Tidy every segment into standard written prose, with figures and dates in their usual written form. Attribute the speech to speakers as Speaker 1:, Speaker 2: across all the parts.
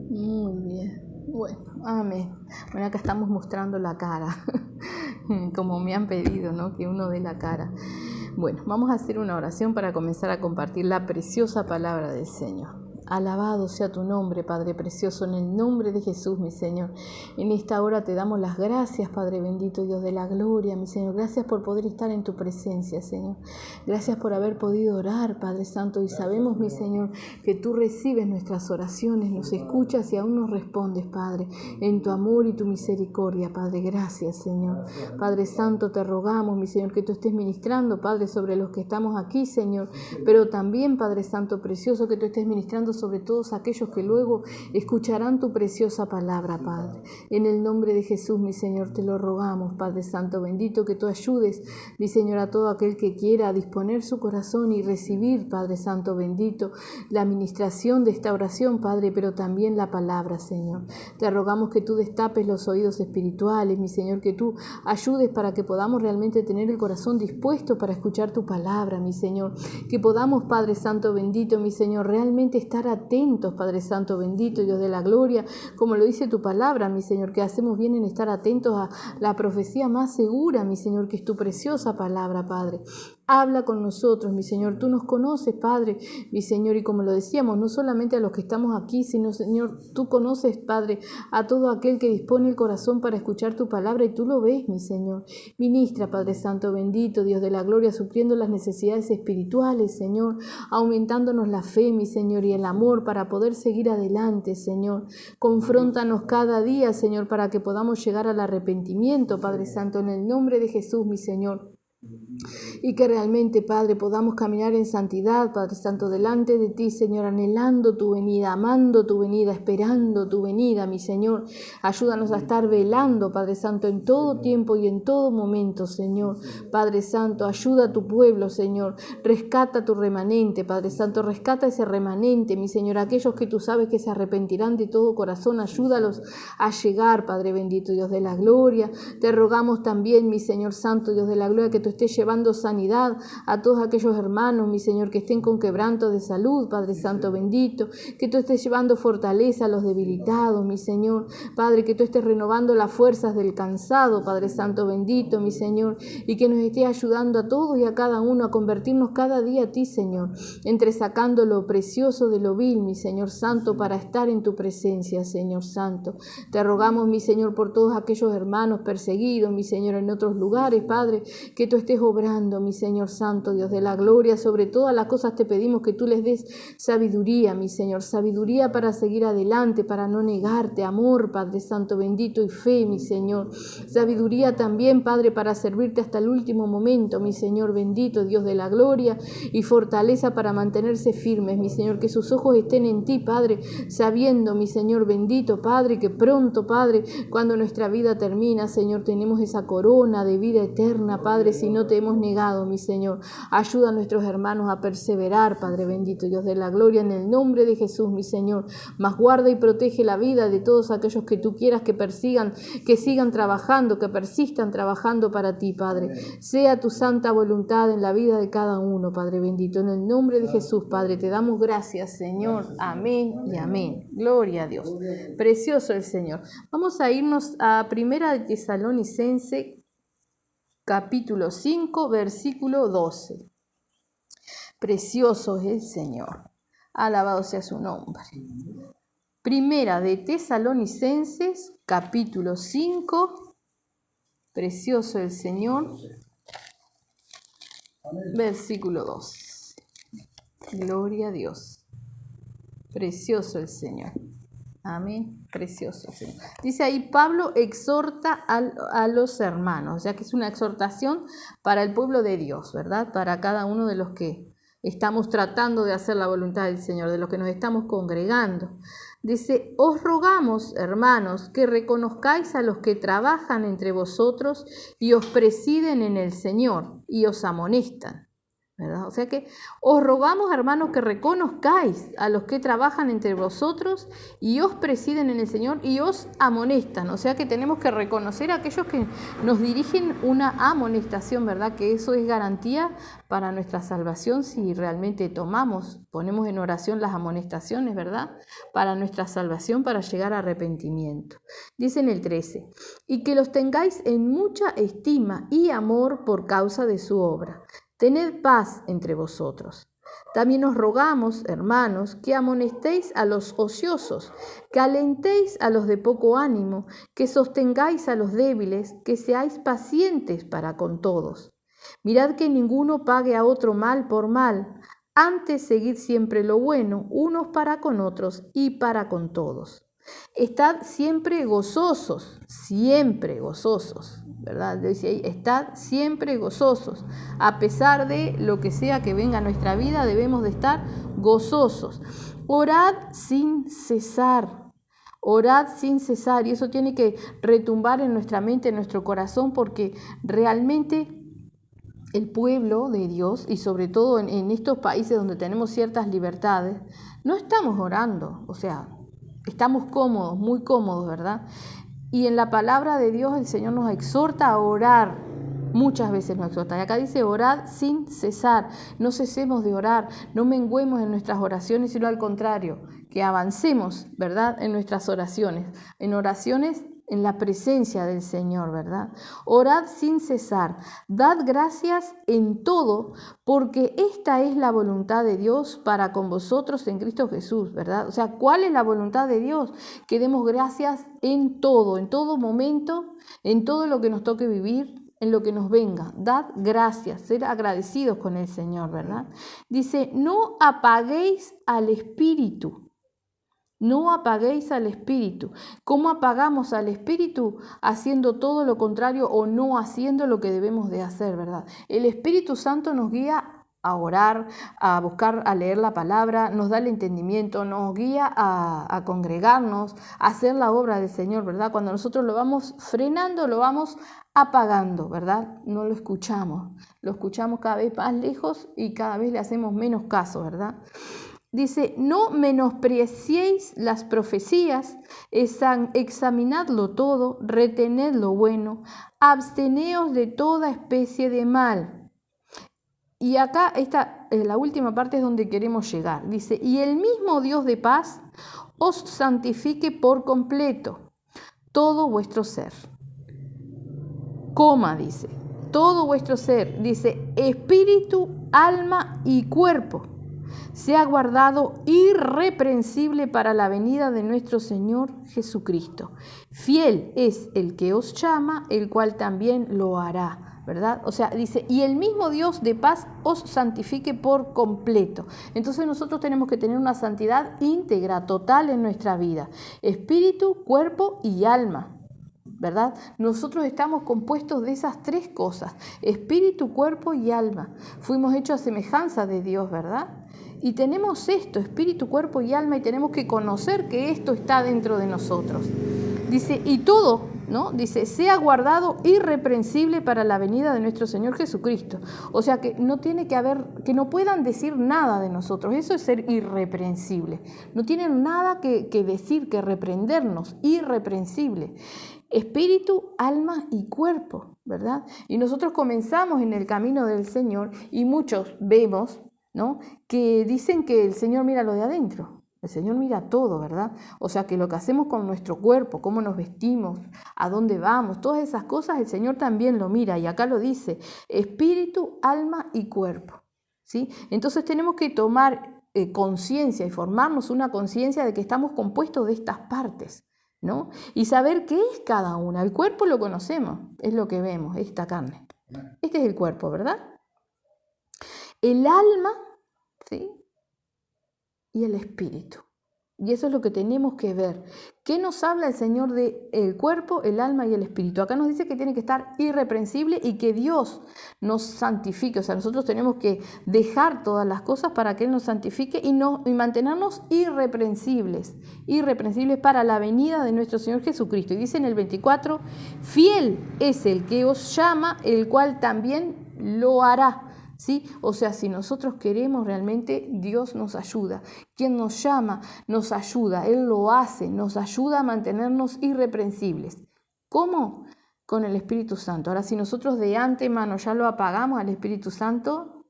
Speaker 1: Muy bien. Bueno, amén. Bueno, acá estamos mostrando la cara, como me han pedido, ¿no? Que uno dé la cara. Bueno, vamos a hacer una oración para comenzar a compartir la preciosa palabra del Señor. Alabado sea tu nombre, Padre precioso, en el nombre de Jesús, mi Señor. En esta hora te damos las gracias, Padre bendito, Dios de la gloria, mi Señor. Gracias por poder estar en tu presencia, Señor. Gracias por haber podido orar, Padre Santo. Y sabemos, mi Señor, que tú recibes nuestras oraciones, nos escuchas y aún nos respondes, Padre, en tu amor y tu misericordia, Padre. Gracias, Señor. Padre Santo, te rogamos, mi Señor, que tú estés ministrando, Padre, sobre los que estamos aquí, Señor. Pero también, Padre Santo precioso, que tú estés ministrando sobre todos aquellos que luego escucharán tu preciosa palabra, Padre. En el nombre de Jesús, mi Señor, te lo rogamos, Padre Santo bendito, que tú ayudes, mi Señor, a todo aquel que quiera disponer su corazón y recibir, Padre Santo bendito, la administración de esta oración, Padre, pero también la palabra, Señor. Te rogamos que tú destapes los oídos espirituales, mi Señor, que tú ayudes para que podamos realmente tener el corazón dispuesto para escuchar tu palabra, mi Señor. Que podamos, Padre Santo bendito, mi Señor, realmente estar atentos, Padre Santo bendito, Dios de la gloria, como lo dice tu palabra, mi Señor, que hacemos bien en estar atentos a la profecía más segura, mi Señor, que es tu preciosa palabra, Padre. Habla con nosotros, mi Señor. Tú nos conoces, Padre, mi Señor, y como lo decíamos, no solamente a los que estamos aquí, sino, Señor, tú conoces, Padre, a todo aquel que dispone el corazón para escuchar tu palabra y tú lo ves, mi Señor. Ministra, Padre Santo bendito, Dios de la gloria, supliendo las necesidades espirituales, Señor, aumentándonos la fe, mi Señor, y el amor para poder seguir adelante, Señor. Confróntanos cada día, Señor, para que podamos llegar al arrepentimiento, Padre Santo, en el nombre de Jesús, mi Señor. Y que realmente, Padre, podamos caminar en santidad, Padre Santo, delante de ti, Señor, anhelando tu venida, amando tu venida, esperando tu venida, mi Señor. Ayúdanos a estar velando, Padre Santo, en todo tiempo y en todo momento, Señor. Padre Santo, ayuda a tu pueblo, Señor. Rescata tu remanente, Padre Santo, rescata ese remanente, mi Señor. Aquellos que tú sabes que se arrepentirán de todo corazón, ayúdalos a llegar, Padre bendito, Dios de la gloria. Te rogamos también, mi Señor Santo, Dios de la gloria, que tú estés llevando sanidad a todos aquellos hermanos, mi Señor, que estén con quebranto de salud, Padre Santo bendito, que tú estés llevando fortaleza a los debilitados, mi Señor, Padre, que tú estés renovando las fuerzas del cansado, Padre Santo bendito, mi Señor, y que nos estés ayudando a todos y a cada uno a convertirnos cada día a ti, Señor, entresacando lo precioso de lo vil, mi Señor Santo, para estar en tu presencia, Señor Santo. Te rogamos, mi Señor, por todos aquellos hermanos perseguidos, mi Señor, en otros lugares, Padre, que tú estés obrando, mi Señor Santo, Dios de la gloria. Sobre todas las cosas te pedimos que tú les des sabiduría, mi Señor, sabiduría para seguir adelante, para no negarte, amor, Padre Santo bendito, y fe, mi Señor. Sabiduría también, Padre, para servirte hasta el último momento, mi Señor bendito, Dios de la gloria, y fortaleza para mantenerse firmes, mi Señor, que sus ojos estén en ti, Padre, sabiendo, mi Señor bendito, Padre, que pronto, Padre, cuando nuestra vida termina, Señor, tenemos esa corona de vida eterna, Padre, si no te hemos negado, mi Señor. Ayuda a nuestros hermanos a perseverar, Padre bendito, Dios de la gloria, en el nombre de Jesús, mi Señor. Mas guarda y protege la vida de todos aquellos que tú quieras que persigan, que sigan trabajando, que persistan trabajando para ti, Padre. Sea tu santa voluntad en la vida de cada uno, Padre bendito. En el nombre de Jesús, Padre, te damos gracias, Señor. Amén y amén. Gloria a Dios. Precioso el Señor. Vamos a irnos a Primera de Tesalonicense, capítulo 5, versículo 12. Precioso es el Señor. Alabado sea su nombre. Primera de Tesalonicenses, capítulo 5. Precioso el Señor. Versículo 2. Gloria a Dios. Precioso el Señor. Amén. Precioso, Señor. Dice ahí, Pablo exhorta a los hermanos, ya que es una exhortación para el pueblo de Dios, ¿verdad? Para cada uno de los que estamos tratando de hacer la voluntad del Señor, de los que nos estamos congregando. Dice, os rogamos, hermanos, que reconozcáis a los que trabajan entre vosotros y os presiden en el Señor y os amonestan. ¿verdad? O sea que os rogamos, hermanos, que reconozcáis a los que trabajan entre vosotros y os presiden en el Señor y os amonestan. O sea que tenemos que reconocer a aquellos que nos dirigen una amonestación, ¿verdad? Que eso es garantía para nuestra salvación si realmente ponemos en oración las amonestaciones, ¿verdad? Para nuestra salvación, para llegar a arrepentimiento. Dice en el 13, y que los tengáis en mucha estima y amor por causa de su obra. Tened paz entre vosotros. También os rogamos, hermanos, que amonestéis a los ociosos, que alentéis a los de poco ánimo, que sostengáis a los débiles, que seáis pacientes para con todos. Mirad que ninguno pague a otro mal por mal, antes seguid siempre lo bueno, unos para con otros y para con todos. Estad siempre gozosos, ¿verdad? Dice ahí, estad siempre gozosos. A pesar de lo que sea que venga a nuestra vida, debemos de estar gozosos. Orad sin cesar. Orad sin cesar. Y eso tiene que retumbar en nuestra mente, en nuestro corazón, porque realmente el pueblo de Dios, y sobre todo en estos países donde tenemos ciertas libertades, no estamos orando. O sea, estamos cómodos, muy cómodos, ¿verdad? Y en la palabra de Dios el Señor nos exhorta a orar, muchas veces nos exhorta. Y acá dice, orad sin cesar, no cesemos de orar, no menguemos en nuestras oraciones, sino al contrario, que avancemos, ¿verdad? En nuestras oraciones, en la presencia del Señor, ¿verdad? Orad sin cesar, dad gracias en todo, porque esta es la voluntad de Dios para con vosotros en Cristo Jesús, ¿verdad? O sea, ¿cuál es la voluntad de Dios? Que demos gracias en todo momento, en todo lo que nos toque vivir, en lo que nos venga. Dad gracias, ser agradecidos con el Señor, ¿verdad? Dice, no apaguéis al Espíritu. No apaguéis al Espíritu. ¿Cómo apagamos al Espíritu? Haciendo todo lo contrario o no haciendo lo que debemos de hacer, ¿verdad? El Espíritu Santo nos guía a orar, a buscar, a leer la palabra, nos da el entendimiento, nos guía a congregarnos, a hacer la obra del Señor, ¿verdad? Cuando nosotros lo vamos frenando, lo vamos apagando, ¿verdad? No lo escuchamos cada vez más lejos y cada vez le hacemos menos caso, ¿verdad? Dice, no menospreciéis las profecías, examinadlo todo, retened lo bueno, absteneos de toda especie de mal. Y acá la última parte es donde queremos llegar. Dice, y el mismo Dios de paz os santifique por completo todo vuestro ser. Dice, todo vuestro ser, dice, espíritu, alma y cuerpo, sea guardado irreprensible para la venida de nuestro Señor Jesucristo. Fiel es el que os llama, el cual también lo hará, ¿verdad? O sea, dice, y el mismo Dios de paz os santifique por completo. Entonces nosotros tenemos que tener una santidad íntegra, total en nuestra vida. Espíritu, cuerpo y alma, ¿verdad? Nosotros estamos compuestos de esas tres cosas, espíritu, cuerpo y alma. Fuimos hechos a semejanza de Dios, ¿verdad? Y tenemos esto, espíritu, cuerpo y alma, y tenemos que conocer que esto está dentro de nosotros. Dice, y todo, ¿no? Dice, sea guardado irreprensible para la venida de nuestro Señor Jesucristo. O sea, que no tiene que haber, que no puedan decir nada de nosotros. Eso es ser irreprensible. No tienen nada que decir, que reprendernos, irreprensible. Espíritu, alma y cuerpo, ¿verdad? Y nosotros comenzamos en el camino del Señor y muchos vemos, ¿no?, que dicen que el Señor mira lo de adentro. El Señor mira todo, ¿verdad? O sea, que lo que hacemos con nuestro cuerpo, cómo nos vestimos, a dónde vamos, todas esas cosas el Señor también lo mira. Y acá lo dice, espíritu, alma y cuerpo, ¿sí? Entonces tenemos que tomar conciencia y formarnos una conciencia de que estamos compuestos de estas partes, ¿no? Y saber qué es cada una. El cuerpo lo conocemos, es lo que vemos, esta carne. Este es el cuerpo, ¿verdad? El alma, ¿sí?, y el espíritu. Y eso es lo que tenemos que ver. ¿Qué nos habla el Señor del cuerpo, el alma y el espíritu? Acá nos dice que tiene que estar irreprensible y que Dios nos santifique. O sea, nosotros tenemos que dejar todas las cosas para que Él nos santifique y mantenernos irreprensibles para la venida de nuestro Señor Jesucristo. Y dice en el 24, fiel es el que os llama, el cual también lo hará. ¿sí? O sea, si nosotros queremos realmente, Dios nos ayuda. Quien nos llama, nos ayuda. Él lo hace, nos ayuda a mantenernos irreprensibles. ¿Cómo? Con el Espíritu Santo. Ahora, si nosotros de antemano ya lo apagamos al Espíritu Santo,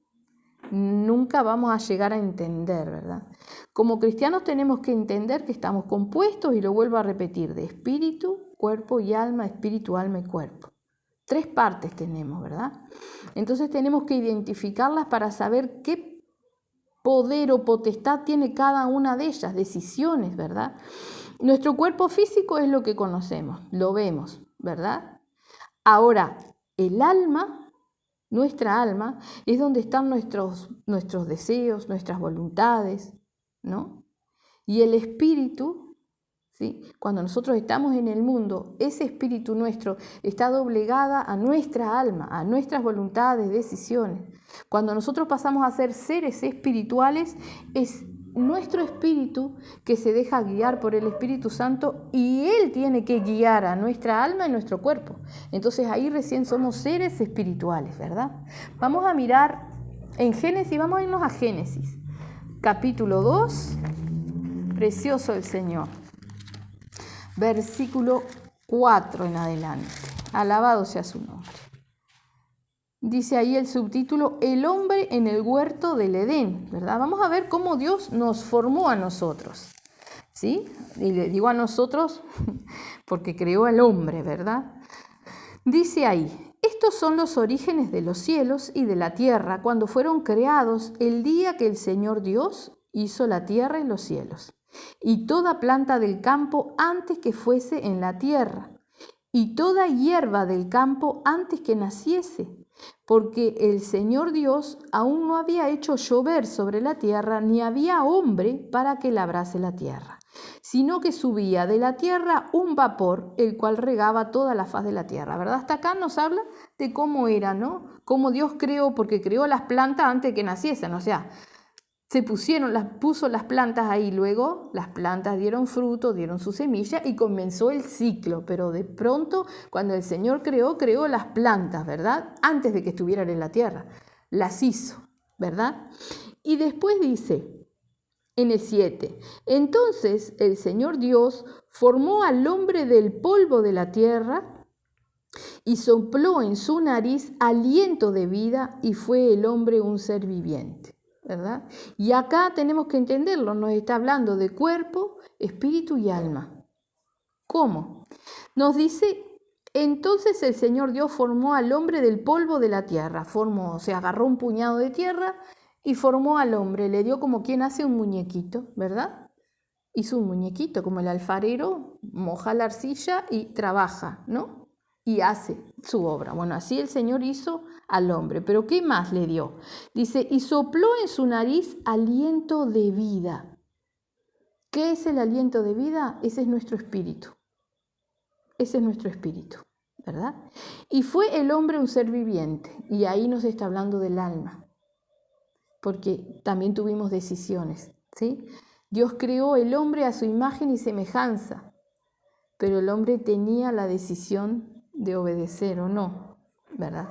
Speaker 1: nunca vamos a llegar a entender, ¿verdad? Como cristianos tenemos que entender que estamos compuestos, y lo vuelvo a repetir, de espíritu, cuerpo y alma, espíritu, alma y cuerpo. 3 partes tenemos, ¿verdad? Entonces tenemos que identificarlas para saber qué poder o potestad tiene cada una de ellas, decisiones, ¿verdad? Nuestro cuerpo físico es lo que conocemos, lo vemos, ¿verdad? Ahora, el alma, nuestra alma, es donde están nuestros deseos, nuestras voluntades, ¿no? Y el espíritu, ¿sí? Cuando nosotros estamos en el mundo, ese espíritu nuestro está doblegada a nuestra alma, a nuestras voluntades, decisiones. Cuando nosotros pasamos a ser seres espirituales, es nuestro espíritu que se deja guiar por el Espíritu Santo, y Él tiene que guiar a nuestra alma y nuestro cuerpo. Entonces ahí recién somos seres espirituales, ¿verdad? Vamos a mirar en Génesis, vamos a irnos a Génesis, capítulo 2, precioso el Señor, versículo 4 en adelante. Alabado sea su nombre. Dice ahí el subtítulo, el hombre en el huerto del Edén, ¿verdad? Vamos a ver cómo Dios nos formó a nosotros, ¿sí? Y le digo a nosotros porque creó al hombre, ¿verdad? Dice ahí, estos son los orígenes de los cielos y de la tierra cuando fueron creados el día que el Señor Dios hizo la tierra y los cielos, y toda planta del campo antes que fuese en la tierra, y toda hierba del campo antes que naciese, porque el Señor Dios aún no había hecho llover sobre la tierra, ni había hombre para que labrase la tierra, sino que subía de la tierra un vapor, el cual regaba toda la faz de la tierra, ¿verdad? Hasta acá nos habla de cómo era, ¿no? Cómo Dios creó, porque creó las plantas antes que naciesen, o sea, puso las plantas ahí, luego las plantas dieron fruto, dieron su semilla y comenzó el ciclo, pero de pronto cuando el Señor creó las plantas, ¿verdad? Antes de que estuvieran en la tierra, las hizo, ¿verdad? Y después dice en el 7, entonces el Señor Dios formó al hombre del polvo de la tierra y sopló en su nariz aliento de vida, y fue el hombre un ser viviente, ¿verdad? Y acá tenemos que entenderlo, nos está hablando de cuerpo, espíritu y alma. ¿Cómo? Nos dice, entonces el Señor Dios formó al hombre del polvo de la tierra, agarró un puñado de tierra y formó al hombre, le dio como quien hace un muñequito, ¿verdad? Hizo un muñequito, como el alfarero moja la arcilla y trabaja, ¿no? Y hace su obra. Bueno, así el Señor hizo al hombre. Pero ¿qué más le dio? Dice, y sopló en su nariz aliento de vida. ¿Qué es el aliento de vida? Ese es nuestro espíritu. Ese es nuestro espíritu, ¿verdad? Y fue el hombre un ser viviente. Y ahí nos está hablando del alma. Porque también tuvimos decisiones, ¿sí? Dios creó el hombre a su imagen y semejanza, pero el hombre tenía la decisión de obedecer o no, ¿verdad?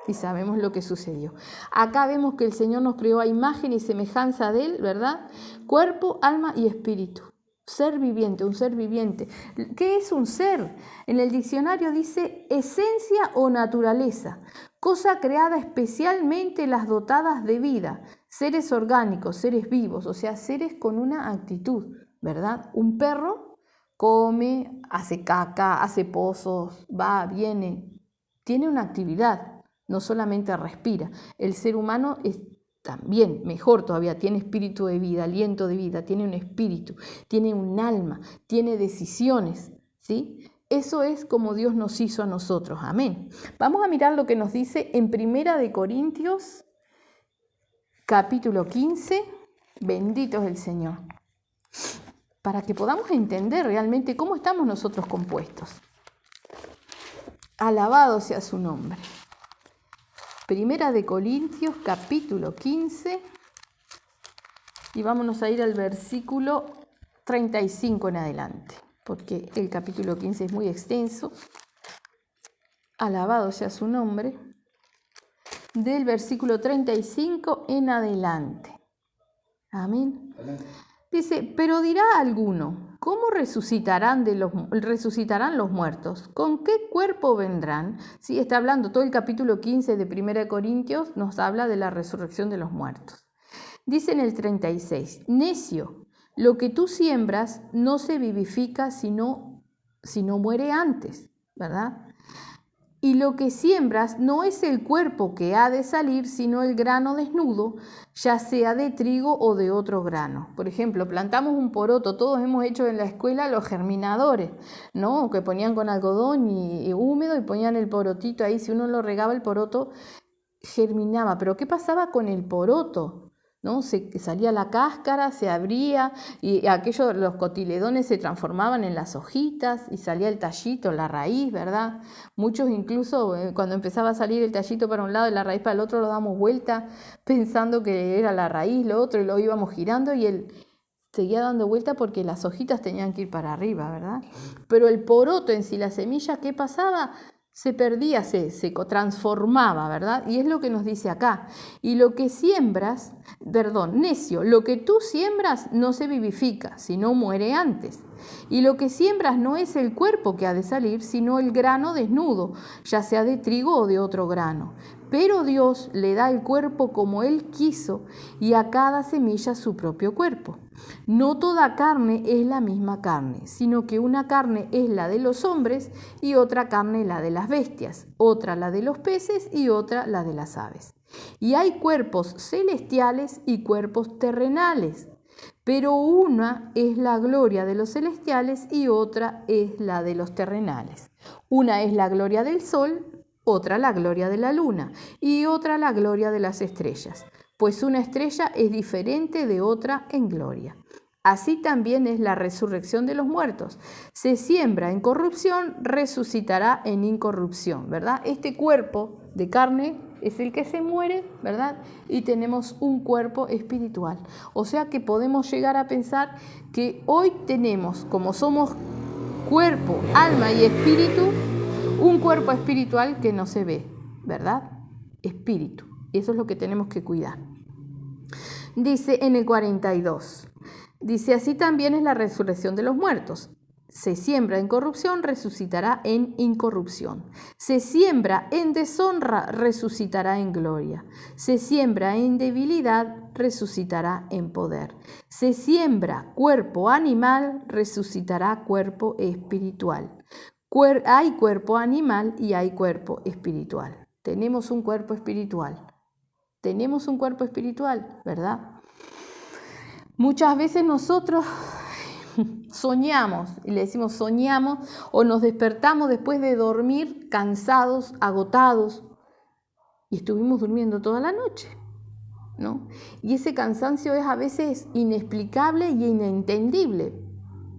Speaker 1: Y sabemos lo que sucedió. Acá vemos que el Señor nos creó a imagen y semejanza de Él, ¿verdad? Cuerpo, alma y espíritu. Ser viviente, un ser viviente. ¿Qué es un ser? En el diccionario dice esencia o naturaleza, cosa creada especialmente las dotadas de vida, seres orgánicos, seres vivos, o sea, seres con una actitud, ¿verdad? Un perro come, hace caca, hace pozos, va, viene, tiene una actividad, no solamente respira. El ser humano es también, mejor todavía, tiene espíritu de vida, aliento de vida, tiene un espíritu, tiene un alma, tiene decisiones, ¿sí? Eso es como Dios nos hizo a nosotros, amén. Vamos a mirar lo que nos dice en 1 Corintios, capítulo 15, bendito es el Señor, para que podamos entender realmente cómo estamos nosotros compuestos. Alabado sea su nombre. 1 Corintios, capítulo 15, y vámonos a ir al versículo 35 en adelante, porque el capítulo 15 es muy extenso. Alabado sea su nombre. del versículo 35 en adelante. Amén. Dice, pero dirá alguno, ¿cómo resucitarán los muertos? ¿Con qué cuerpo vendrán? Sí, está hablando todo el capítulo 15 de 1 Corintios, nos habla de la resurrección de los muertos. Dice en el 36, necio, lo que tú siembras no se vivifica sino muere antes, ¿verdad? Y lo que siembras no es el cuerpo que ha de salir, sino el grano desnudo, ya sea de trigo o de otro grano. Por ejemplo, plantamos un poroto, todos hemos hecho en la escuela los germinadores, ¿no? Que ponían con algodón y húmedo y ponían el porotito ahí, si uno lo regaba el poroto germinaba. Pero ¿qué pasaba con el poroto? ¿No? Salía la cáscara, se abría y los cotiledones se transformaban en las hojitas y salía el tallito, la raíz, ¿verdad? Muchos incluso cuando empezaba a salir el tallito para un lado y la raíz para el otro lo damos vuelta pensando que era la raíz, lo otro, y lo íbamos girando y él seguía dando vuelta porque las hojitas tenían que ir para arriba, ¿verdad? Pero el poroto en sí, la semilla, ¿qué pasaba? Se perdía, se transformaba, ¿verdad? Y es lo que nos dice acá. Y lo que siembras, necio, lo que tú siembras no se vivifica, sino muere antes. Y lo que siembras no es el cuerpo que ha de salir, sino el grano desnudo, ya sea de trigo o de otro grano. Pero Dios le da el cuerpo como Él quiso y a cada semilla su propio cuerpo. No toda carne es la misma carne, sino que una carne es la de los hombres y otra carne la de las bestias, otra la de los peces y otra la de las aves. Y hay cuerpos celestiales y cuerpos terrenales, pero una es la gloria de los celestiales y otra es la de los terrenales. Una es la gloria del sol, otra la gloria de la luna y otra la gloria de las estrellas, pues una estrella es diferente de otra en gloria. Así también es la resurrección de los muertos. Se siembra en corrupción, resucitará en incorrupción, ¿verdad? Este cuerpo de carne es el que se muere, ¿verdad? Y tenemos un cuerpo espiritual. O sea que podemos llegar a pensar que hoy tenemos, como somos cuerpo, alma y espíritu, un cuerpo espiritual que no se ve, ¿verdad? Espíritu. Y eso es lo que tenemos que cuidar. Dice en el 42, dice, así también es la resurrección de los muertos. Se siembra en corrupción, resucitará en incorrupción. Se siembra en deshonra, resucitará en gloria. Se siembra en debilidad, resucitará en poder. Se siembra cuerpo animal, resucitará cuerpo espiritual. Hay cuerpo animal y hay cuerpo espiritual. Tenemos un cuerpo espiritual. Tenemos un cuerpo espiritual, ¿verdad? Muchas veces nosotros soñamos, y le decimos soñamos, o nos despertamos después de dormir cansados, agotados, y estuvimos durmiendo toda la noche, ¿no? Y ese cansancio es a veces inexplicable y inentendible.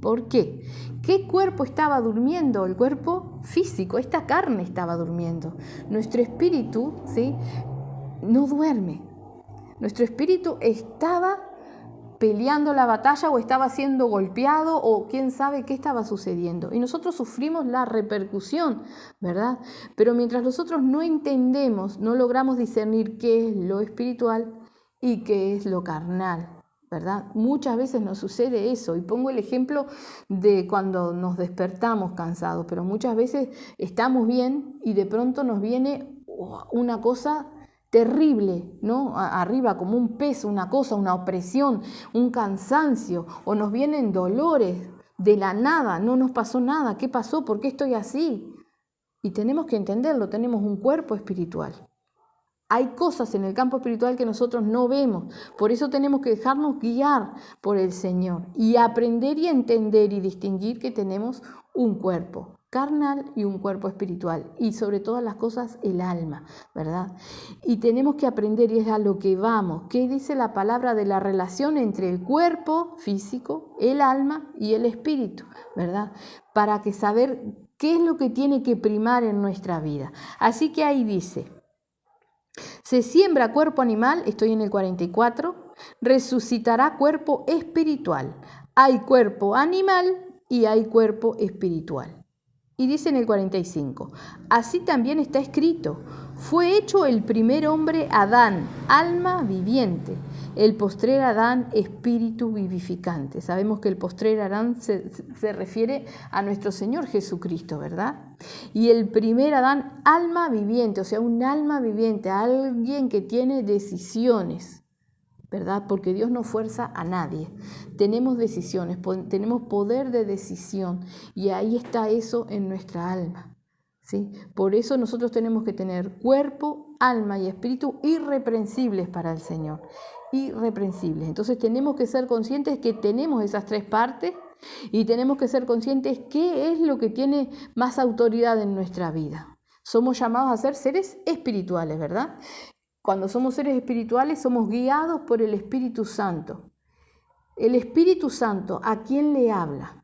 Speaker 1: ¿Por qué? ¿Qué cuerpo estaba durmiendo? El cuerpo físico, esta carne estaba durmiendo. Nuestro espíritu, ¿sí?, no duerme. Nuestro espíritu estaba peleando la batalla o estaba siendo golpeado o quién sabe qué estaba sucediendo. Y nosotros sufrimos la repercusión, ¿verdad? Pero mientras nosotros no entendemos, no logramos discernir qué es lo espiritual y qué es lo carnal, ¿verdad? Muchas veces nos sucede eso, y pongo el ejemplo de cuando nos despertamos cansados, pero muchas veces estamos bien y de pronto nos viene una cosa terrible, ¿no? Arriba como un peso, una cosa, una opresión, un cansancio, o nos vienen dolores de la nada, no nos pasó nada, ¿qué pasó? ¿Por qué estoy así? Y tenemos que entenderlo, tenemos un cuerpo espiritual. Hay cosas en el campo espiritual que nosotros no vemos, por eso tenemos que dejarnos guiar por el Señor y aprender y entender y distinguir que tenemos un cuerpo carnal y un cuerpo espiritual, y sobre todas las cosas el alma, ¿verdad? Y tenemos que aprender, y es a lo que vamos, ¿qué dice la palabra de la relación entre el cuerpo físico, el alma y el espíritu, ¿verdad? Para que saber qué es lo que tiene que primar en nuestra vida. Así que ahí dice, se siembra cuerpo animal, estoy en el 44, resucitará cuerpo espiritual. Hay cuerpo animal y hay cuerpo espiritual. Y dice en el 45, así también está escrito, Fue hecho el primer hombre Adán, alma viviente. El postrer Adán, espíritu vivificante. Sabemos que el postrer Adán se refiere a nuestro Señor Jesucristo, ¿verdad? Y el primer Adán, alma viviente, o sea, un alma viviente, alguien que tiene decisiones, ¿verdad? Porque Dios no fuerza a nadie. Tenemos decisiones, tenemos poder de decisión y ahí está eso en nuestra alma. ¿Sí? Por eso nosotros tenemos que tener cuerpo, alma y espíritu irreprensibles para el Señor, irreprensibles. Entonces tenemos que ser conscientes que tenemos esas tres partes y tenemos que ser conscientes qué es lo que tiene más autoridad en nuestra vida. Somos llamados a ser seres espirituales, ¿verdad? Cuando somos seres espirituales somos guiados por el Espíritu Santo. El Espíritu Santo, ¿a quién le habla?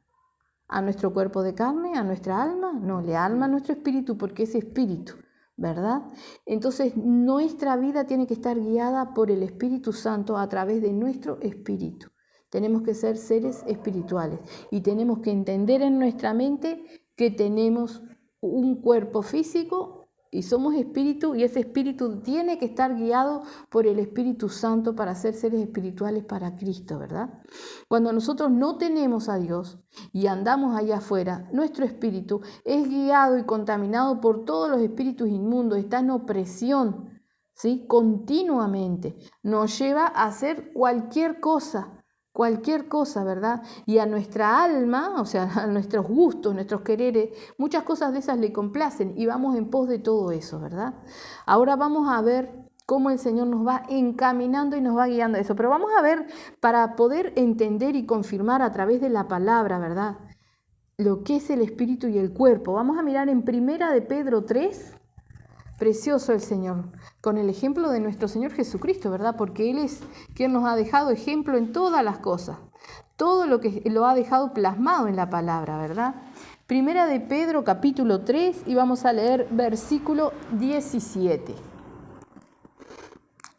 Speaker 1: ¿A nuestro cuerpo de carne? ¿A nuestra alma? No, le alma a nuestro espíritu porque es espíritu, ¿verdad? Entonces nuestra vida tiene que estar guiada por el Espíritu Santo a través de nuestro espíritu. Tenemos que ser seres espirituales y tenemos que entender en nuestra mente que tenemos un cuerpo físico y somos espíritu, y ese espíritu tiene que estar guiado por el Espíritu Santo para ser seres espirituales para Cristo, ¿verdad? Cuando nosotros no tenemos a Dios y andamos allá afuera, nuestro espíritu es guiado y contaminado por todos los espíritus inmundos, está en opresión, ¿sí? Continuamente. Nos lleva a hacer cualquier cosa, ¿verdad? Y a nuestra alma, o sea, a nuestros gustos, nuestros quereres, muchas cosas de esas le complacen y vamos en pos de todo eso, ¿verdad? Ahora vamos a ver cómo el Señor nos va encaminando y nos va guiando a eso. Pero vamos a ver, para poder entender y confirmar a través de la palabra, ¿verdad?, lo que es el espíritu y el cuerpo. Vamos a mirar en 1 de Pedro 3, precioso el Señor, con el ejemplo de nuestro Señor Jesucristo, ¿verdad? Porque Él es quien nos ha dejado ejemplo en todas las cosas. Todo lo que lo ha dejado plasmado en la palabra, ¿verdad? 1 de Pedro capítulo 3 y vamos a leer versículo 17.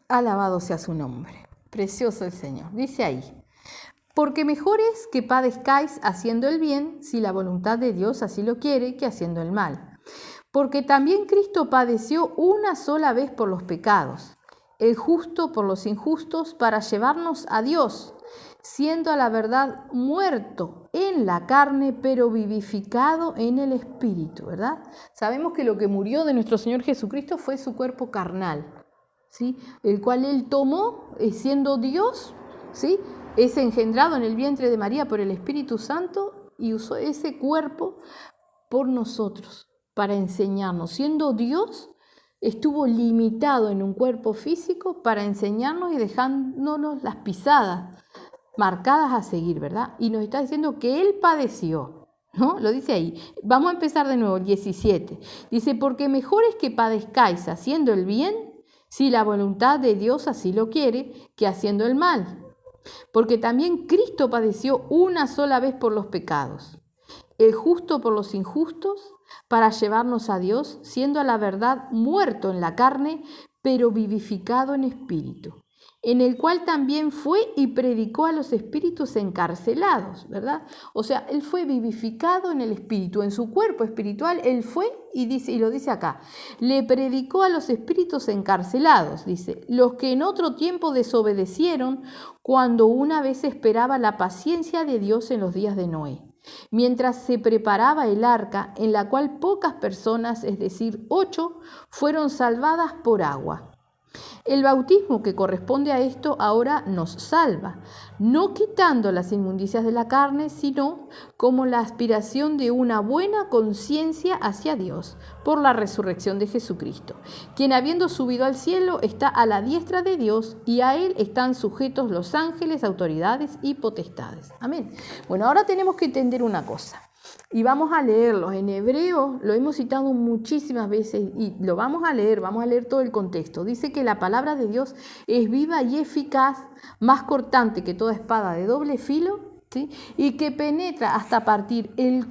Speaker 1: Alabado sea su nombre. Precioso el Señor. Dice ahí: porque mejor es que padezcáis haciendo el bien, si la voluntad de Dios así lo quiere, que haciendo el mal. Porque también Cristo padeció una sola vez por los pecados, el justo por los injustos, para llevarnos a Dios, siendo a la verdad muerto en la carne, pero vivificado en el Espíritu, ¿verdad? Sabemos que lo que murió de nuestro Señor Jesucristo fue su cuerpo carnal, ¿sí? El cual Él tomó, siendo Dios, ¿sí?, es engendrado en el vientre de María por el Espíritu Santo y usó ese cuerpo por nosotros, para enseñarnos. Siendo Dios, estuvo limitado en un cuerpo físico para enseñarnos y dejándonos las pisadas marcadas a seguir, ¿verdad? Y nos está diciendo que Él padeció, ¿no? Lo dice ahí. Vamos a empezar de nuevo, 17. Dice: porque mejor es que padezcáis haciendo el bien, si la voluntad de Dios así lo quiere, que haciendo el mal. Porque también Cristo padeció una sola vez por los pecados, el justo por los injustos, para llevarnos a Dios, siendo a la verdad muerto en la carne, pero vivificado en espíritu, en el cual también fue y predicó a los espíritus encarcelados, ¿verdad? O sea, Él fue vivificado en el espíritu, en su cuerpo espiritual, Él fue y lo dice acá, le predicó a los espíritus encarcelados, dice, los que en otro tiempo desobedecieron, cuando una vez esperaba la paciencia de Dios en los días de Noé, mientras se preparaba el arca, en la cual pocas personas, es decir, 8, fueron salvadas por agua. El bautismo que corresponde a esto ahora nos salva, no quitando las inmundicias de la carne, sino como la aspiración de una buena conciencia hacia Dios por la resurrección de Jesucristo, quien habiendo subido al cielo está a la diestra de Dios y a Él están sujetos los ángeles, autoridades y potestades. Amén. Bueno, ahora tenemos que entender una cosa. Y vamos a leerlos en hebreo, lo hemos citado muchísimas veces y lo vamos a leer todo el contexto. Dice que la palabra de Dios es viva y eficaz, más cortante que toda espada de doble filo, ¿sí?, y que penetra hasta partir el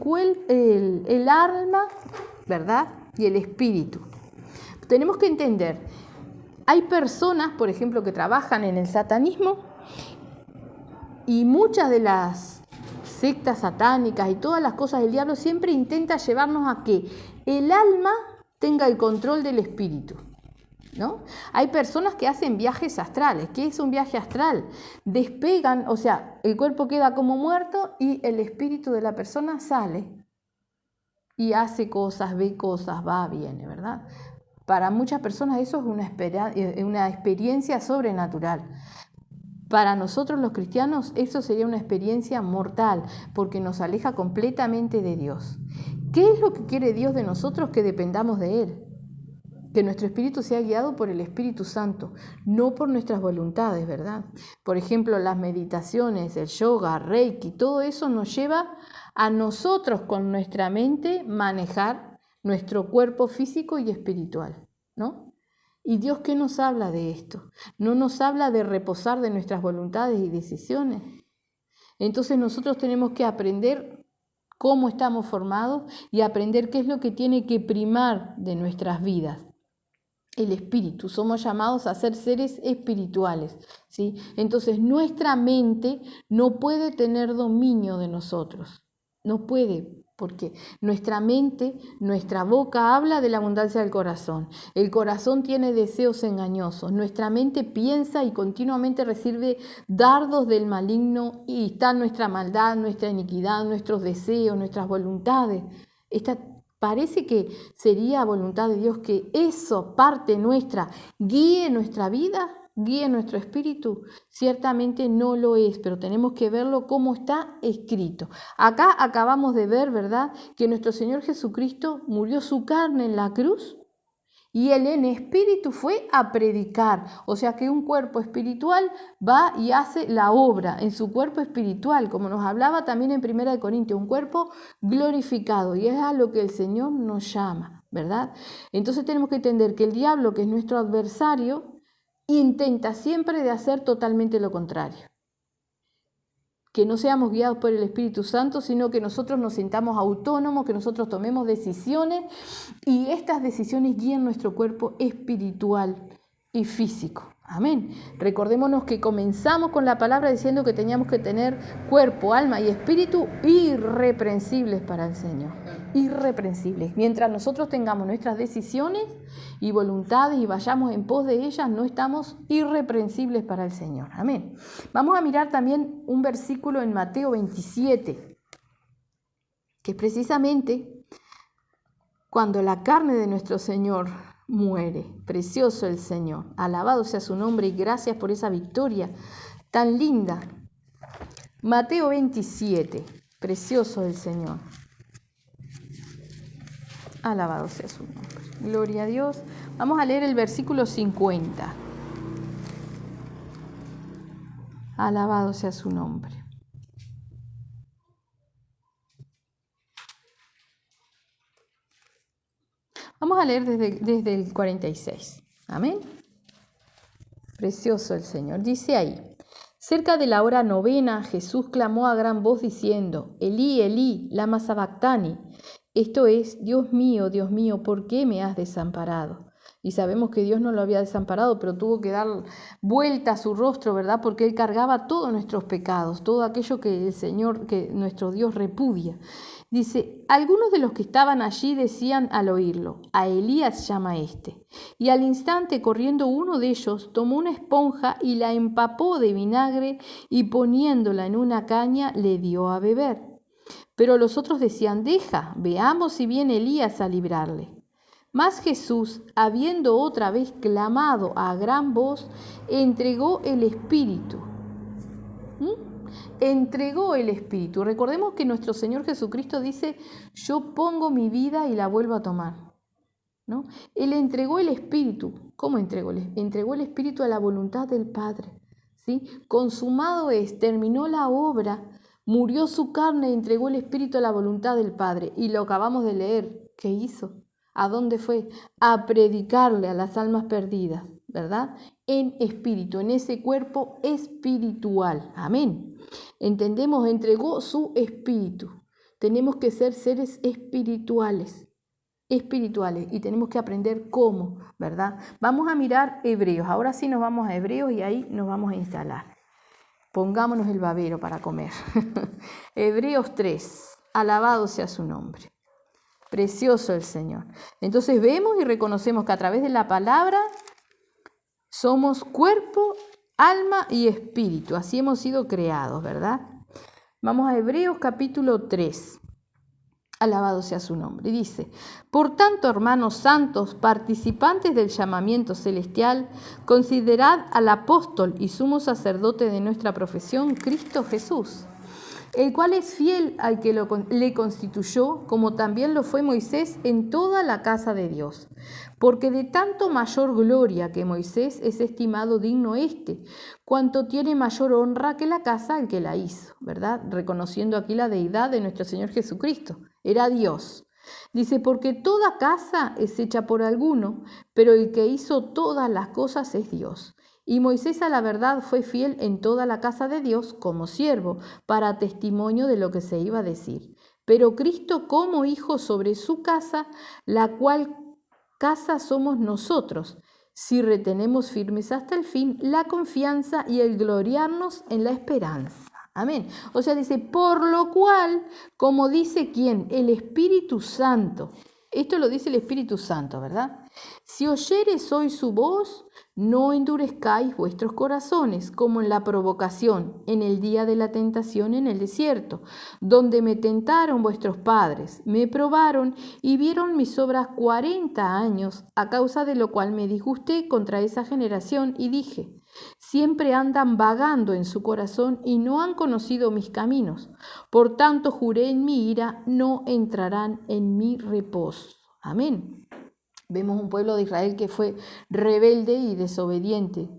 Speaker 1: alma, ¿verdad?, y el espíritu. Tenemos que entender, hay personas, por ejemplo, que trabajan en el satanismo y muchas de las sectas satánicas y todas las cosas del diablo siempre intenta llevarnos a que el alma tenga el control del espíritu. ¿no? Hay personas que hacen viajes astrales. ¿Qué es un viaje astral? Despegan, o sea, el cuerpo queda como muerto y el espíritu de la persona sale y hace cosas, ve cosas, va, viene, ¿verdad? Para muchas personas eso es una experiencia sobrenatural. Para nosotros los cristianos eso sería una experiencia mortal porque nos aleja completamente de Dios. ¿Qué es lo que quiere Dios de nosotros? Que dependamos de Él. Que nuestro espíritu sea guiado por el Espíritu Santo, no por nuestras voluntades, ¿verdad? Por ejemplo, las meditaciones, el yoga, Reiki, todo eso nos lleva a nosotros con nuestra mente manejar nuestro cuerpo físico y espiritual, ¿no? ¿Y Dios qué nos habla de esto? No nos habla de reposar de nuestras voluntades y decisiones. Entonces nosotros tenemos que aprender cómo estamos formados y aprender qué es lo que tiene que primar de nuestras vidas. El espíritu, somos llamados a ser seres espirituales, ¿sí? Entonces nuestra mente no puede tener dominio de nosotros, no puede, porque nuestra mente, nuestra boca habla de la abundancia del corazón, el corazón tiene deseos engañosos, nuestra mente piensa y continuamente recibe dardos del maligno y está nuestra maldad, nuestra iniquidad, nuestros deseos, nuestras voluntades. Parece que sería voluntad de Dios que eso, parte nuestra, guíe nuestra vida, guíe nuestro espíritu. Ciertamente no lo es, pero tenemos que verlo como está escrito. Acá acabamos de ver, ¿verdad?, que nuestro Señor Jesucristo murió su carne en la cruz y Él en espíritu fue a predicar. O sea que un cuerpo espiritual va y hace la obra en su cuerpo espiritual, como nos hablaba también en 1 Corintios, un cuerpo glorificado. Y es a lo que el Señor nos llama, ¿verdad? Entonces tenemos que entender que el diablo, que es nuestro adversario, intenta siempre de hacer totalmente lo contrario. Que no seamos guiados por el Espíritu Santo, sino que nosotros nos sintamos autónomos, que nosotros tomemos decisiones y estas decisiones guíen nuestro cuerpo espiritual y físico. Amén. Recordémonos que comenzamos con la palabra diciendo que teníamos que tener cuerpo, alma y espíritu irreprensibles para el Señor. Irreprensibles. Mientras nosotros tengamos nuestras decisiones y voluntades y vayamos en pos de ellas, no estamos irreprensibles para el Señor. Amén. Vamos a mirar también un versículo en Mateo 27, que precisamente cuando la carne de nuestro Señor muere. Precioso el Señor. Alabado sea su nombre y gracias por esa victoria tan linda. Mateo 27. Precioso el Señor. Alabado sea su nombre. Gloria a Dios. Vamos a leer el versículo 50. Alabado sea su nombre. Vamos a leer desde el 46. Amén. Precioso el Señor. Dice ahí: cerca de la hora 9, Jesús clamó a gran voz diciendo: Elí, Elí, lama sabactani. Esto es: Dios mío, ¿por qué me has desamparado? Y sabemos que Dios no lo había desamparado, pero tuvo que dar vuelta a su rostro, ¿verdad? Porque Él cargaba todos nuestros pecados, todo aquello que el Señor, que nuestro Dios repudia. Dice: algunos de los que estaban allí decían al oírlo: a Elías llama este. Y al instante, corriendo uno de ellos, tomó una esponja y la empapó de vinagre y poniéndola en una caña le dio a beber. Pero los otros decían: deja, veamos si viene Elías a librarle. Mas Jesús, habiendo otra vez clamado a gran voz, entregó el Espíritu. Entregó el Espíritu. Recordemos que nuestro Señor Jesucristo dice: yo pongo mi vida y la vuelvo a tomar, ¿no? Él entregó el Espíritu. ¿Cómo entregó? Entregó el Espíritu a la voluntad del Padre, ¿sí? Consumado es, terminó la obra, murió su carne, entregó el Espíritu a la voluntad del Padre. Y lo acabamos de leer. ¿Qué hizo? ¿A dónde fue? A predicarle a las almas perdidas, ¿verdad? En espíritu, en ese cuerpo espiritual. Amén. Entendemos, entregó su espíritu. Tenemos que ser seres espirituales, y tenemos que aprender cómo, ¿verdad? Vamos a mirar Hebreos. Ahora sí nos vamos a Hebreos y ahí nos vamos a instalar. Pongámonos el babero para comer. Hebreos 3. Alabado sea su nombre. Precioso el Señor. Entonces vemos y reconocemos que a través de la palabra Somos cuerpo, alma y espíritu. Así hemos sido creados, ¿verdad? Vamos a Hebreos capítulo 3. Alabado sea su nombre. Dice, por tanto, hermanos santos, participantes del llamamiento celestial, considerad al apóstol y sumo sacerdote de nuestra profesión, Cristo Jesús, el cual es fiel al que le constituyó, como también lo fue Moisés en toda la casa de Dios. Porque de tanto mayor gloria que Moisés es estimado digno cuanto tiene mayor honra que la casa al que la hizo, ¿verdad? Reconociendo aquí la deidad de nuestro Señor Jesucristo. Era Dios. Dice, porque toda casa es hecha por alguno, pero el que hizo todas las cosas es Dios. Y Moisés a la verdad fue fiel en toda la casa de Dios como siervo, para testimonio de lo que se iba a decir. Pero Cristo como hijo sobre su casa, la cual casa somos nosotros, si retenemos firmes hasta el fin la confianza y el gloriarnos en la esperanza. Amén. O sea, dice, por lo cual, como dice ¿quién? El Espíritu Santo. Esto lo dice el Espíritu Santo, ¿verdad? Si oyeres hoy su voz, no endurezcáis vuestros corazones, como en la provocación, en el día de la tentación en el desierto, donde me tentaron vuestros padres, me probaron y vieron mis obras 40 años, a causa de lo cual me disgusté contra esa generación y dije, siempre andan vagando en su corazón y no han conocido mis caminos. Por tanto, juré en mi ira, no entrarán en mi reposo. Amén. Vemos un pueblo de Israel que fue rebelde y desobediente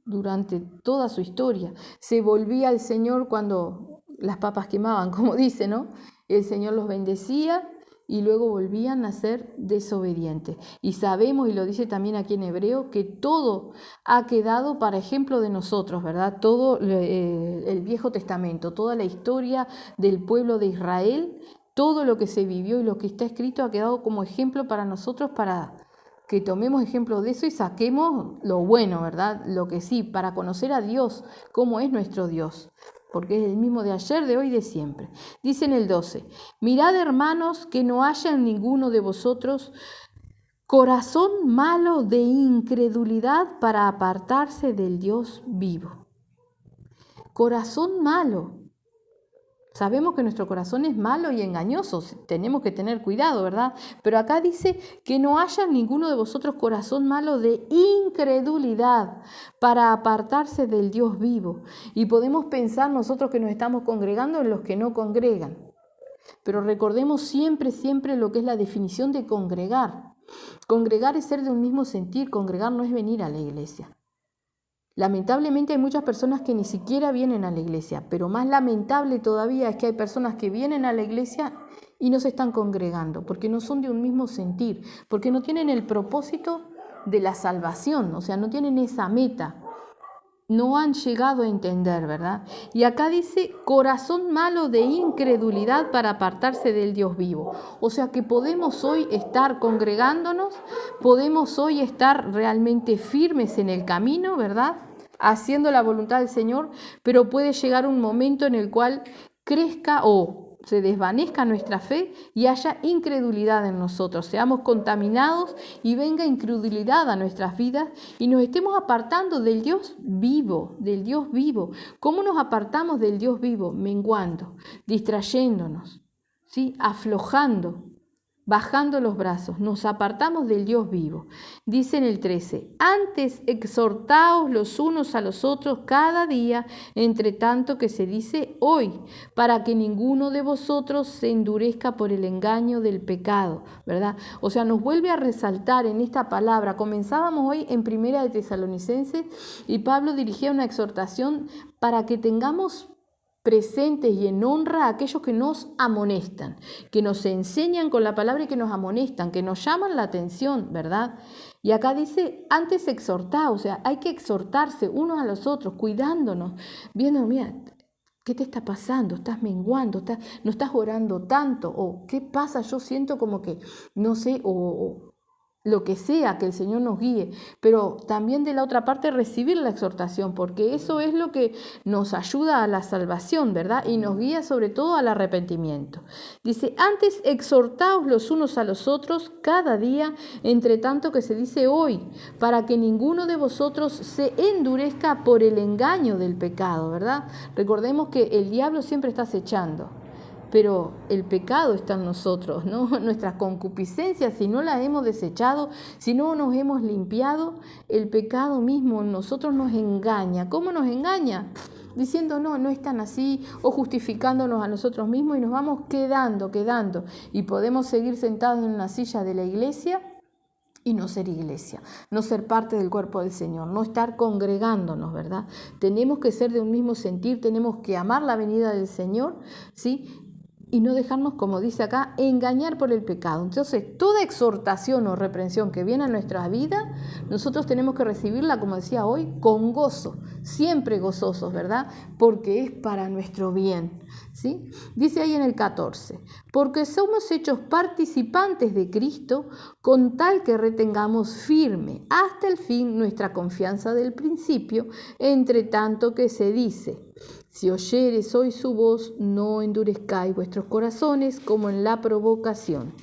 Speaker 1: durante toda su historia. Se volvía al Señor cuando las papas quemaban, como dice, ¿no? El Señor los bendecía y luego volvían a ser desobedientes. Y sabemos, y lo dice también aquí en Hebreo, que todo ha quedado para ejemplo de nosotros, ¿verdad? Todo el Viejo Testamento, toda la historia del pueblo de Israel, todo lo que se vivió y lo que está escrito ha quedado como ejemplo para nosotros, para que tomemos ejemplo de eso y saquemos lo bueno, ¿verdad? Lo que sí, para conocer a Dios, cómo es nuestro Dios, porque es el mismo de ayer, de hoy y de siempre. Dice en el 12, mirad hermanos que no haya en ninguno de vosotros corazón malo de incredulidad para apartarse del Dios vivo. Corazón malo. Sabemos que nuestro corazón es malo y engañoso, tenemos que tener cuidado, ¿verdad? Pero acá dice que no haya ninguno de vosotros corazón malo de incredulidad para apartarse del Dios vivo. Y podemos pensar nosotros que nos estamos congregando en los que no congregan. Pero recordemos siempre, siempre lo que es la definición de congregar. Congregar es ser de un mismo sentir, congregar no es venir a la iglesia. Lamentablemente hay muchas personas que ni siquiera vienen a la iglesia, pero más lamentable todavía es que hay personas que vienen a la iglesia y no se están congregando, porque no son de un mismo sentir, porque no tienen el propósito de la salvación, o sea, no tienen esa meta, no han llegado a entender, ¿verdad? Y acá dice, corazón malo de incredulidad para apartarse del Dios vivo. O sea que podemos hoy estar congregándonos, podemos hoy estar realmente firmes en el camino, ¿verdad? Haciendo la voluntad del Señor, pero puede llegar un momento en el cual crezca o se desvanezca nuestra fe y haya incredulidad en nosotros, seamos contaminados y venga incredulidad a nuestras vidas y nos estemos apartando del Dios vivo, del Dios vivo. ¿Cómo nos apartamos del Dios vivo? Menguando, distrayéndonos, ¿sí? Aflojando, bajando los brazos, nos apartamos del Dios vivo. Dice en el 13, antes exhortaos los unos a los otros cada día, entre tanto que se dice hoy, para que ninguno de vosotros se endurezca por el engaño del pecado, ¿verdad? O sea, nos vuelve a resaltar en esta palabra. Comenzábamos hoy en Primera de Tesalonicenses y Pablo dirigía una exhortación para que tengamos presentes y en honra a aquellos que nos amonestan, que nos enseñan con la palabra y que nos amonestan, que nos llaman la atención, ¿verdad? Y acá dice, antes exhortar, o sea, hay que exhortarse unos a los otros, cuidándonos, viendo, mira, ¿qué te está pasando? ¿Estás menguando? ¿No estás orando tanto? ¿O qué pasa? Yo siento como que, no sé, o lo que sea, que el Señor nos guíe, pero también de la otra parte recibir la exhortación, porque eso es lo que nos ayuda a la salvación, ¿verdad? Y nos guía sobre todo al arrepentimiento. Dice, antes exhortaos los unos a los otros cada día, entre tanto que se dice hoy, para que ninguno de vosotros se endurezca por el engaño del pecado, ¿verdad? Recordemos que el diablo siempre está acechando. Pero el pecado está en nosotros, ¿no? Nuestras concupiscencias, si no las hemos desechado, si no nos hemos limpiado, el pecado mismo en nosotros nos engaña. ¿Cómo nos engaña? Diciendo, no es tan así, o justificándonos a nosotros mismos y nos vamos quedando. Y podemos seguir sentados en una silla de la iglesia y no ser iglesia, no ser parte del cuerpo del Señor, no estar congregándonos, ¿verdad? Tenemos que ser de un mismo sentir, tenemos que amar la venida del Señor, ¿sí? Y no dejarnos, como dice acá, engañar por el pecado. Entonces, toda exhortación o reprensión que viene a nuestra vida, nosotros tenemos que recibirla, como decía hoy, con gozo, siempre gozosos, ¿verdad? Porque es para nuestro bien, ¿sí? Dice ahí en el 14, porque somos hechos participantes de Cristo, con tal que retengamos firme hasta el fin nuestra confianza del principio, entre tanto que se dice, si oyereis hoy su voz, no endurezcáis vuestros corazones como en la provocación.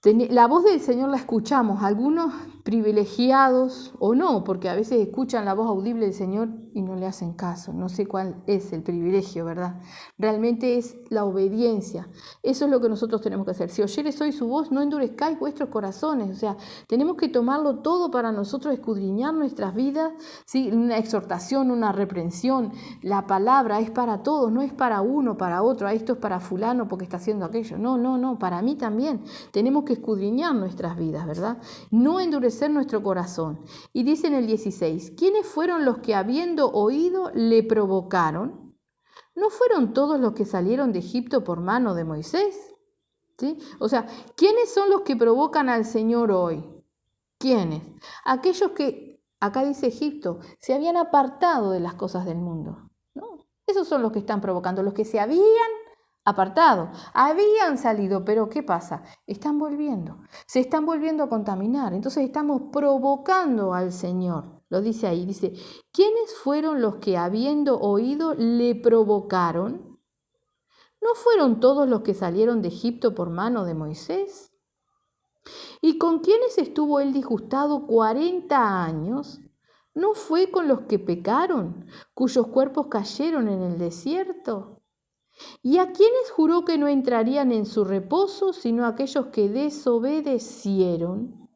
Speaker 1: La voz del Señor la escuchamos, algunos privilegiados o no, porque a veces escuchan la voz audible del Señor y no le hacen caso. No sé cuál es el privilegio, ¿verdad? Realmente es la obediencia. Eso es lo que nosotros tenemos que hacer. Si oyeres hoy su voz, no endurezcáis vuestros corazones. O sea, tenemos que tomarlo todo para nosotros escudriñar nuestras vidas, ¿sí? Una exhortación, una reprensión. La palabra es para todos, no es para uno, para otro. Esto es para fulano porque está haciendo aquello. No, para mí también. Tenemos que escudriñar nuestras vidas, ¿verdad? No endurecer nuestro corazón. Y dice en el 16, ¿quiénes fueron los que habiendo oído le provocaron? ¿No fueron todos los que salieron de Egipto por mano de Moisés? ¿Sí? O sea, ¿quiénes son los que provocan al Señor hoy? ¿Quiénes? Aquellos que, acá dice Egipto, se habían apartado de las cosas del mundo, ¿no? Esos son los que están provocando, los que se habían apartado, habían salido, pero ¿qué pasa? Están volviendo, se están volviendo a contaminar, entonces estamos provocando al Señor. Lo dice ahí, dice, ¿quiénes fueron los que habiendo oído le provocaron? ¿No fueron todos los que salieron de Egipto por mano de Moisés? ¿Y con quiénes estuvo él disgustado 40 años? ¿No fue con los que pecaron, cuyos cuerpos cayeron en el desierto? ¿Y a quiénes juró que no entrarían en su reposo, sino aquellos que desobedecieron?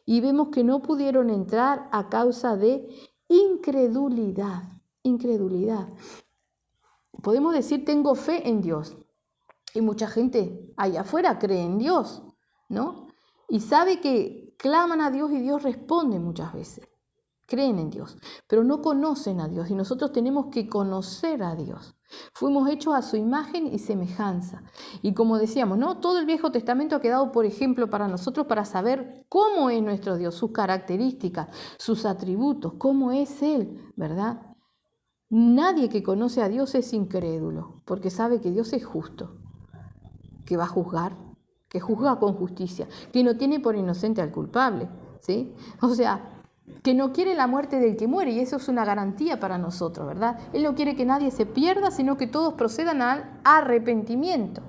Speaker 1: Y vemos que no pudieron entrar a causa de incredulidad. Incredulidad. Podemos decir, tengo fe en Dios. Y mucha gente allá afuera cree en Dios, ¿no? Y sabe que claman a Dios y Dios responde muchas veces. Creen en Dios, pero no conocen a Dios y nosotros tenemos que conocer a Dios. Fuimos hechos a su imagen y semejanza. Y como decíamos, ¿no? Todo el Viejo Testamento ha quedado por ejemplo para nosotros para saber cómo es nuestro Dios, sus características, sus atributos, cómo es Él, ¿verdad? Nadie que conoce a Dios es incrédulo, porque sabe que Dios es justo, que va a juzgar, que juzga con justicia, que no tiene por inocente al culpable, ¿sí? O sea, que no quiere la muerte del que muere, y eso es una garantía para nosotros, ¿verdad? Él no quiere que nadie se pierda, sino que todos procedan al arrepentimiento.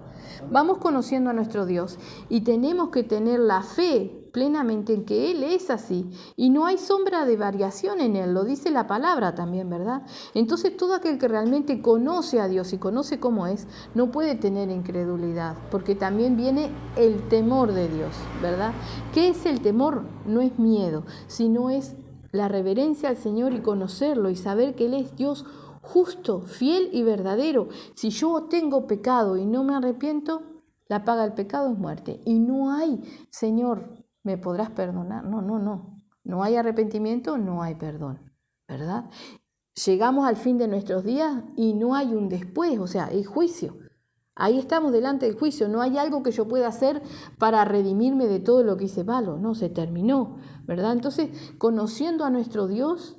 Speaker 1: Vamos conociendo a nuestro Dios y tenemos que tener la fe plenamente en que Él es así y no hay sombra de variación en Él, lo dice la palabra también, ¿verdad? Entonces todo aquel que realmente conoce a Dios y conoce cómo es, no puede tener incredulidad, porque también viene el temor de Dios, ¿verdad? ¿Qué es el temor? No es miedo, sino es la reverencia al Señor y conocerlo y saber que Él es Dios justo, fiel y verdadero. Si yo tengo pecado y no me arrepiento, la paga del pecado es muerte. Y no hay, Señor, ¿me podrás perdonar? No. No hay arrepentimiento, no hay perdón, ¿verdad? Llegamos al fin de nuestros días y no hay un después, o sea, hay juicio. Ahí estamos delante del juicio, no hay algo que yo pueda hacer para redimirme de todo lo que hice malo, no, se terminó, ¿verdad? Entonces, conociendo a nuestro Dios,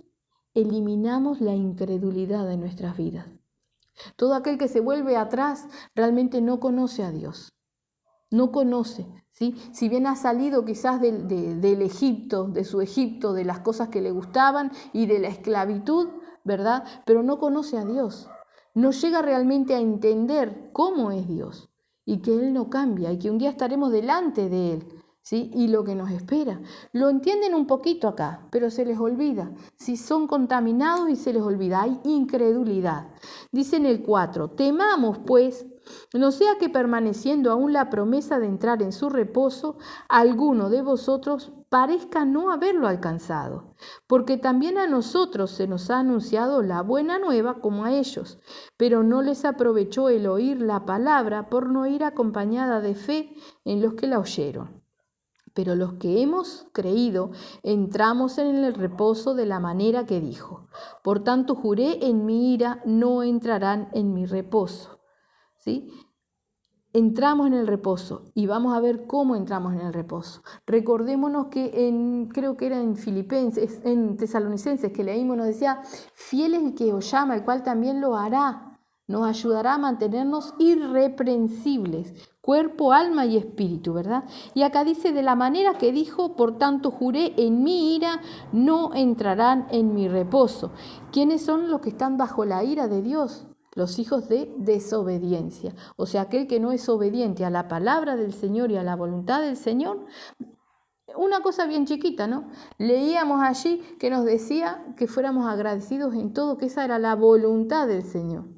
Speaker 1: eliminamos la incredulidad de nuestras vidas. Todo aquel que se vuelve atrás realmente no conoce a Dios. no conoce. ¿Sí? Si bien ha salido quizás del Egipto, de su Egipto, de las cosas que le gustaban y de la esclavitud, ¿verdad? Pero no conoce a Dios, no llega realmente a entender cómo es Dios y que Él no cambia y que un día estaremos delante de Él, ¿sí? Y lo que nos espera. Lo entienden un poquito acá, pero se les olvida. Si son contaminados y se les olvida, hay incredulidad. Dice en el 4, temamos pues, no sea que permaneciendo aún la promesa de entrar en su reposo, alguno de vosotros parezca no haberlo alcanzado, porque también a nosotros se nos ha anunciado la buena nueva como a ellos, pero no les aprovechó el oír la palabra por no ir acompañada de fe en los que la oyeron. Pero los que hemos creído entramos en el reposo de la manera que dijo. Por tanto juré en mi ira, no entrarán en mi reposo. ¿Sí? Entramos en el reposo y vamos a ver cómo entramos en el reposo. Recordémonos que creo que era en Filipenses, en Tesalonicenses que leímos, nos decía, fiel es el que os llama, el cual también lo hará. Nos ayudará a mantenernos irreprensibles, cuerpo, alma y espíritu, ¿verdad? Y acá dice, de la manera que dijo, por tanto juré en mi ira, no entrarán en mi reposo. ¿Quiénes son los que están bajo la ira de Dios? Los hijos de desobediencia. O sea, aquel que no es obediente a la palabra del Señor y a la voluntad del Señor. Una cosa bien chiquita, ¿no? Leíamos allí que nos decía que fuéramos agradecidos en todo, que esa era la voluntad del Señor.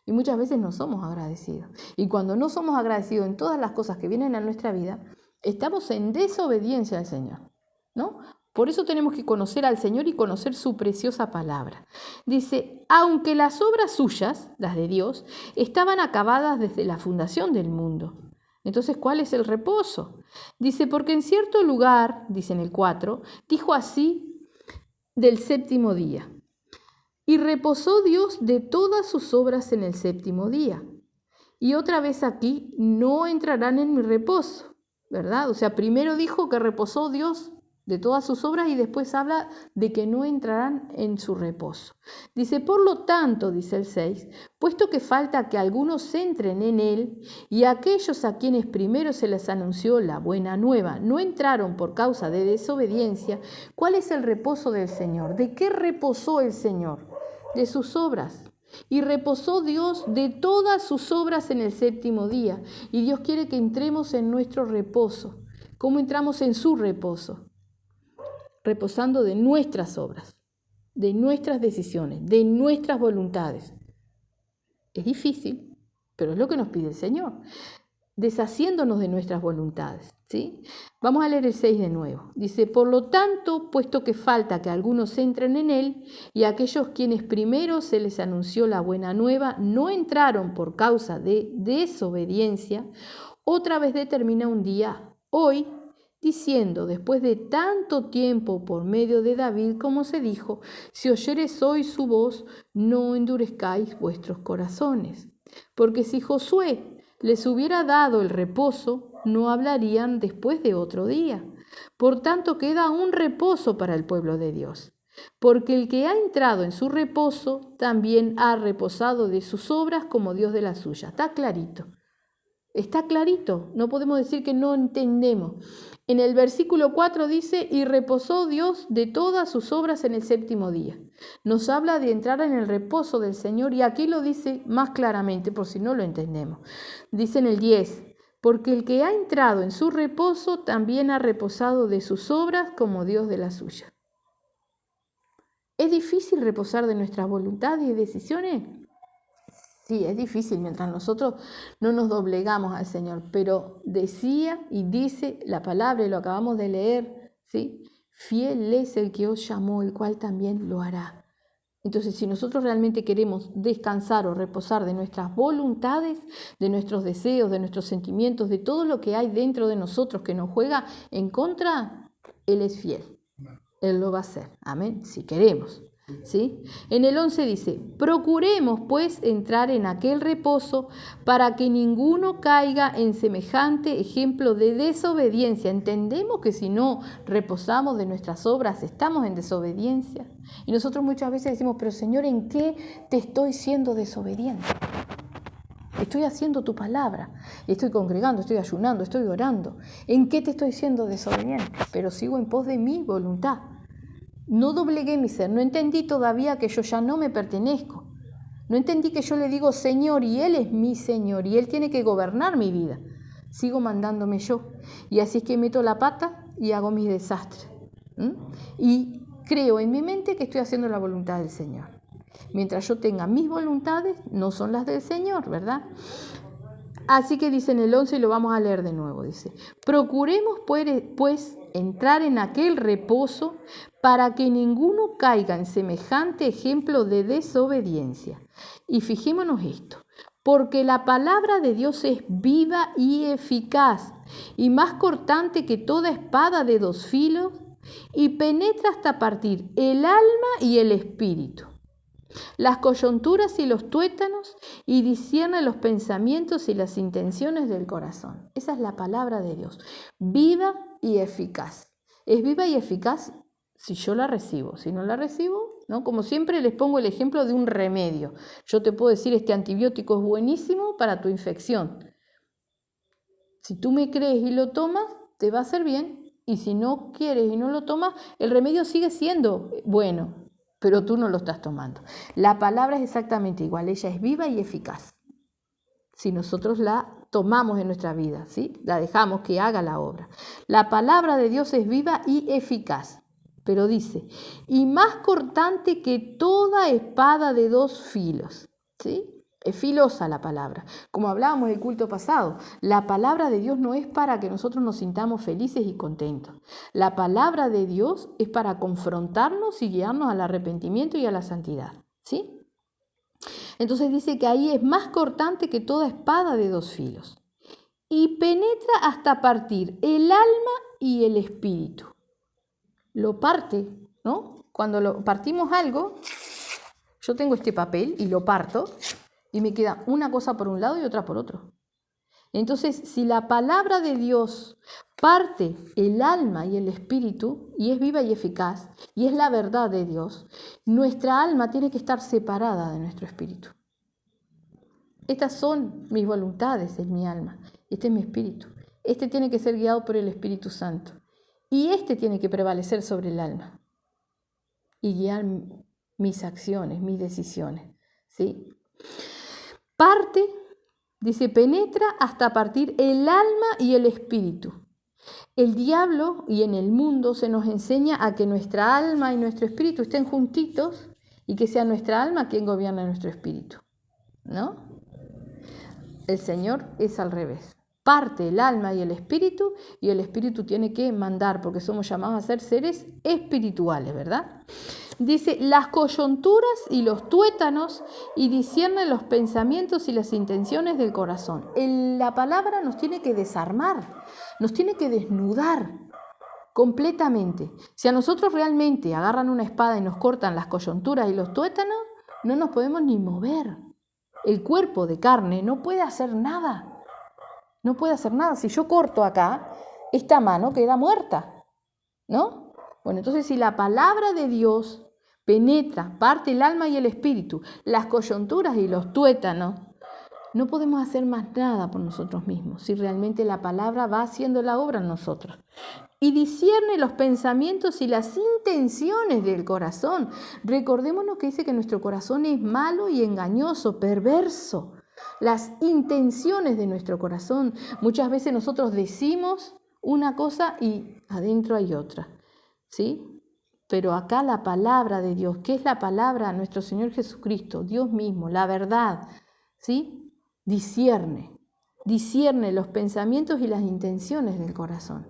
Speaker 1: Y muchas veces no somos agradecidos. Y cuando no somos agradecidos en todas las cosas que vienen a nuestra vida, estamos en desobediencia al Señor, ¿no? Por eso tenemos que conocer al Señor y conocer su preciosa palabra. Dice, aunque las obras suyas, las de Dios, estaban acabadas desde la fundación del mundo. Entonces, ¿cuál es el reposo? Dice, porque en cierto lugar, dice en el 4, dijo así del séptimo día. Y reposó Dios de todas sus obras en el séptimo día. Y otra vez aquí, no entrarán en mi reposo, ¿verdad? O sea, primero dijo que reposó Dios de todas sus obras y después habla de que no entrarán en su reposo. Dice, por lo tanto, dice el 6, puesto que falta que algunos entren en él y aquellos a quienes primero se les anunció la buena nueva no entraron por causa de desobediencia, ¿cuál es el reposo del Señor? ¿De qué reposó el Señor? De sus obras. Y reposó Dios de todas sus obras en el séptimo día. Y Dios quiere que entremos en nuestro reposo. ¿Cómo entramos en su reposo? Reposando de nuestras obras, de nuestras decisiones, de nuestras voluntades. Es difícil, pero es lo que nos pide el Señor. Deshaciéndonos de nuestras voluntades, ¿sí? Vamos a leer el 6 de nuevo. Dice, por lo tanto, puesto que falta que algunos entren en él, y aquellos quienes primero se les anunció la buena nueva no entraron por causa de desobediencia, otra vez determina un día, hoy, diciendo, después de tanto tiempo por medio de David, como se dijo, si oyereis hoy su voz, no endurezcáis vuestros corazones. Porque si Josué les hubiera dado el reposo, no hablarían después de otro día. Por tanto, queda un reposo para el pueblo de Dios. Porque el que ha entrado en su reposo, también ha reposado de sus obras como Dios de la suya. Está clarito. Está clarito. No podemos decir que no entendemos. En el versículo 4 dice, y reposó Dios de todas sus obras en el séptimo día. Nos habla de entrar en el reposo del Señor y aquí lo dice más claramente por si no lo entendemos. Dice en el 10, porque el que ha entrado en su reposo también ha reposado de sus obras como Dios de la suya. ¿Es difícil reposar de nuestras voluntades y decisiones? Sí, es difícil mientras nosotros no nos doblegamos al Señor, pero decía y dice la palabra, y lo acabamos de leer, ¿sí? Fiel es el que os llamó, el cual también lo hará. Entonces, si nosotros realmente queremos descansar o reposar de nuestras voluntades, de nuestros deseos, de nuestros sentimientos, de todo lo que hay dentro de nosotros que nos juega en contra, Él es fiel. Él lo va a hacer. Amén. Si queremos. ¿Sí? En el 11 dice, procuremos pues entrar en aquel reposo para que ninguno caiga en semejante ejemplo de desobediencia. Entendemos que si no reposamos de nuestras obras estamos en desobediencia. Y nosotros muchas veces decimos, pero Señor, ¿en qué te estoy siendo desobediente? Estoy haciendo tu palabra. Estoy congregando, estoy ayunando, estoy orando. ¿En qué te estoy siendo desobediente? Pero sigo en pos de mi voluntad. No doblegué mi ser. No entendí todavía que yo ya no me pertenezco. No entendí que yo le digo Señor y Él es mi Señor y Él tiene que gobernar mi vida. Sigo mandándome yo. Y así es que meto la pata y hago mis desastres. Y creo en mi mente que estoy haciendo la voluntad del Señor. Mientras yo tenga mis voluntades, no son las del Señor, ¿verdad? Así que dice en el 11, y lo vamos a leer de nuevo, dice: procuremos pues entrar en aquel reposo para que ninguno caiga en semejante ejemplo de desobediencia. Y fijémonos esto, porque la palabra de Dios es viva y eficaz, y más cortante que toda espada de dos filos, y penetra hasta partir el alma y el espíritu, las coyunturas y los tuétanos, y discierne los pensamientos y las intenciones del corazón. Esa es la palabra de Dios, viva y eficaz. Es viva y eficaz si yo la recibo. Si no la recibo, ¿no? Como siempre les pongo el ejemplo de un remedio. Yo te puedo decir, este antibiótico es buenísimo para tu infección. Si tú me crees y lo tomas, te va a hacer bien. Y si no quieres y no lo tomas, el remedio sigue siendo bueno, pero tú no lo estás tomando. La palabra es exactamente igual, ella es viva y eficaz. Si nosotros la tomamos en nuestra vida, ¿sí? La dejamos que haga la obra. La palabra de Dios es viva y eficaz, pero dice, y más cortante que toda espada de dos filos, ¿sí? Es filosa la palabra. Como hablábamos del culto pasado, la palabra de Dios no es para que nosotros nos sintamos felices y contentos. La palabra de Dios es para confrontarnos y guiarnos al arrepentimiento y a la santidad, ¿sí? Entonces dice que ahí es más cortante que toda espada de dos filos y penetra hasta partir el alma y el espíritu. Lo parte, ¿no? Cuando partimos algo, yo tengo este papel y lo parto y me queda una cosa por un lado y otra por otro. Entonces, si la palabra de Dios parte el alma y el espíritu, y es viva y eficaz, y es la verdad de Dios, nuestra alma tiene que estar separada de nuestro espíritu. Estas son mis voluntades, es mi alma, este es mi espíritu. Este tiene que ser guiado por el Espíritu Santo. Y este tiene que prevalecer sobre el alma y guiar mis acciones, mis decisiones, ¿sí? Parte, dice, penetra hasta partir el alma y el espíritu. El diablo y en el mundo se nos enseña a que nuestra alma y nuestro espíritu estén juntitos y que sea nuestra alma quien gobierna nuestro espíritu, ¿no? El Señor es al revés. Parte el alma y el espíritu tiene que mandar, porque somos llamados a ser seres espirituales, ¿verdad? Dice, las coyunturas y los tuétanos, y discierne los pensamientos y las intenciones del corazón. La palabra nos tiene que desarmar, nos tiene que desnudar completamente. Si a nosotros realmente agarran una espada y nos cortan las coyunturas y los tuétanos, no nos podemos ni mover. El cuerpo de carne no puede hacer nada. No puede hacer nada. Si yo corto acá, esta mano queda muerta, ¿no? Bueno, entonces si la palabra de Dios penetra, parte el alma y el espíritu, las coyunturas y los tuétanos, no podemos hacer más nada por nosotros mismos, si realmente la palabra va haciendo la obra en nosotros. Y discierne los pensamientos y las intenciones del corazón. Recordémonos que dice que nuestro corazón es malo y engañoso, perverso. Las intenciones de nuestro corazón. Muchas veces nosotros decimos una cosa y adentro hay otra, ¿sí? Pero acá la palabra de Dios, que es la palabra de nuestro Señor Jesucristo, Dios mismo, la verdad, ¿sí? Discierne los pensamientos y las intenciones del corazón.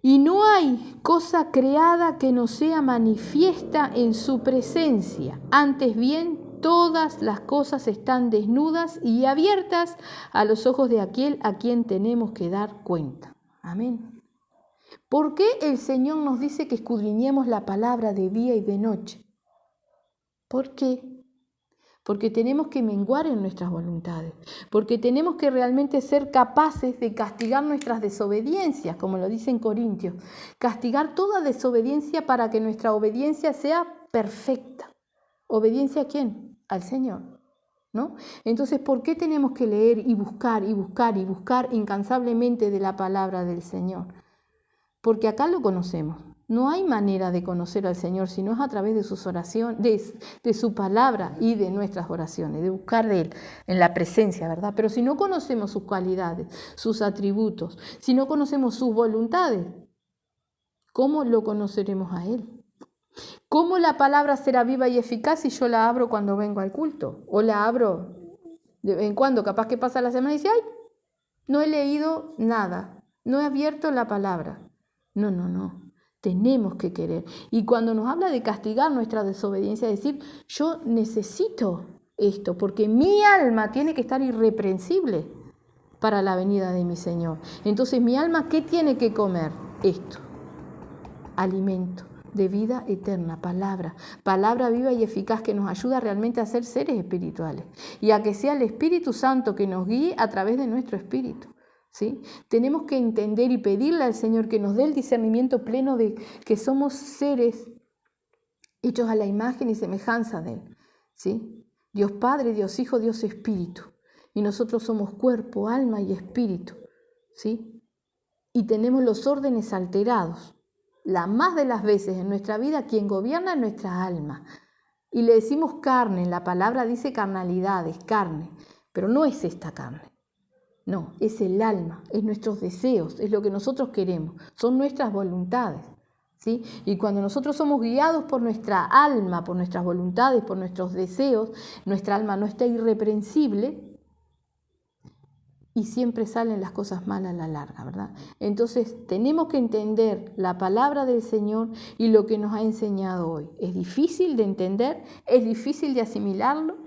Speaker 1: Y no hay cosa creada que no sea manifiesta en su presencia. Antes bien, todas las cosas están desnudas y abiertas a los ojos de aquel a quien tenemos que dar cuenta. Amén. ¿Por qué el Señor nos dice que escudriñemos la palabra de día y de noche? ¿Por qué? Porque tenemos que menguar en nuestras voluntades, porque tenemos que realmente ser capaces de castigar nuestras desobediencias, como lo dice en Corintios, castigar toda desobediencia para que nuestra obediencia sea perfecta. ¿Obediencia a quién? Al Señor. ¿no? Entonces, ¿por qué tenemos que leer y buscar y buscar y buscar incansablemente de la palabra del Señor? Porque acá lo conocemos. No hay manera de conocer al Señor si no es a través de sus oraciones, de su palabra y de nuestras oraciones, de buscar de Él en la presencia, ¿verdad? Pero si no conocemos sus cualidades, sus atributos, si no conocemos sus voluntades, ¿cómo lo conoceremos a Él? ¿Cómo la palabra será viva y eficaz si yo la abro cuando vengo al culto? O la abro de vez en cuando, capaz que pasa la semana y dice, ¡ay! No he leído nada, no he abierto la palabra. No. Tenemos que querer. Y cuando nos habla de castigar nuestra desobediencia, decir, yo necesito esto, porque mi alma tiene que estar irreprensible para la venida de mi Señor. Entonces, mi alma, ¿qué tiene que comer? Esto, alimento de vida eterna, palabra viva y eficaz que nos ayuda realmente a ser seres espirituales y a que sea el Espíritu Santo que nos guíe a través de nuestro espíritu. ¿Sí? Tenemos que entender y pedirle al Señor que nos dé el discernimiento pleno de que somos seres hechos a la imagen y semejanza de Él. ¿Sí? Dios Padre, Dios Hijo, Dios Espíritu. Y nosotros somos cuerpo, alma y espíritu. ¿Sí? Y tenemos los órdenes alterados. La más de las veces en nuestra vida quien gobierna es nuestra alma. Y le decimos carne, la palabra dice carnalidades, carne, pero no es esta carne. No, es el alma, es nuestros deseos, es lo que nosotros queremos, son nuestras voluntades, ¿sí? Y cuando nosotros somos guiados por nuestra alma, por nuestras voluntades, por nuestros deseos, nuestra alma no está irreprensible y siempre salen las cosas malas a la larga, ¿verdad? Entonces tenemos que entender la palabra del Señor y lo que nos ha enseñado hoy. Es difícil de entender, es difícil de asimilarlo,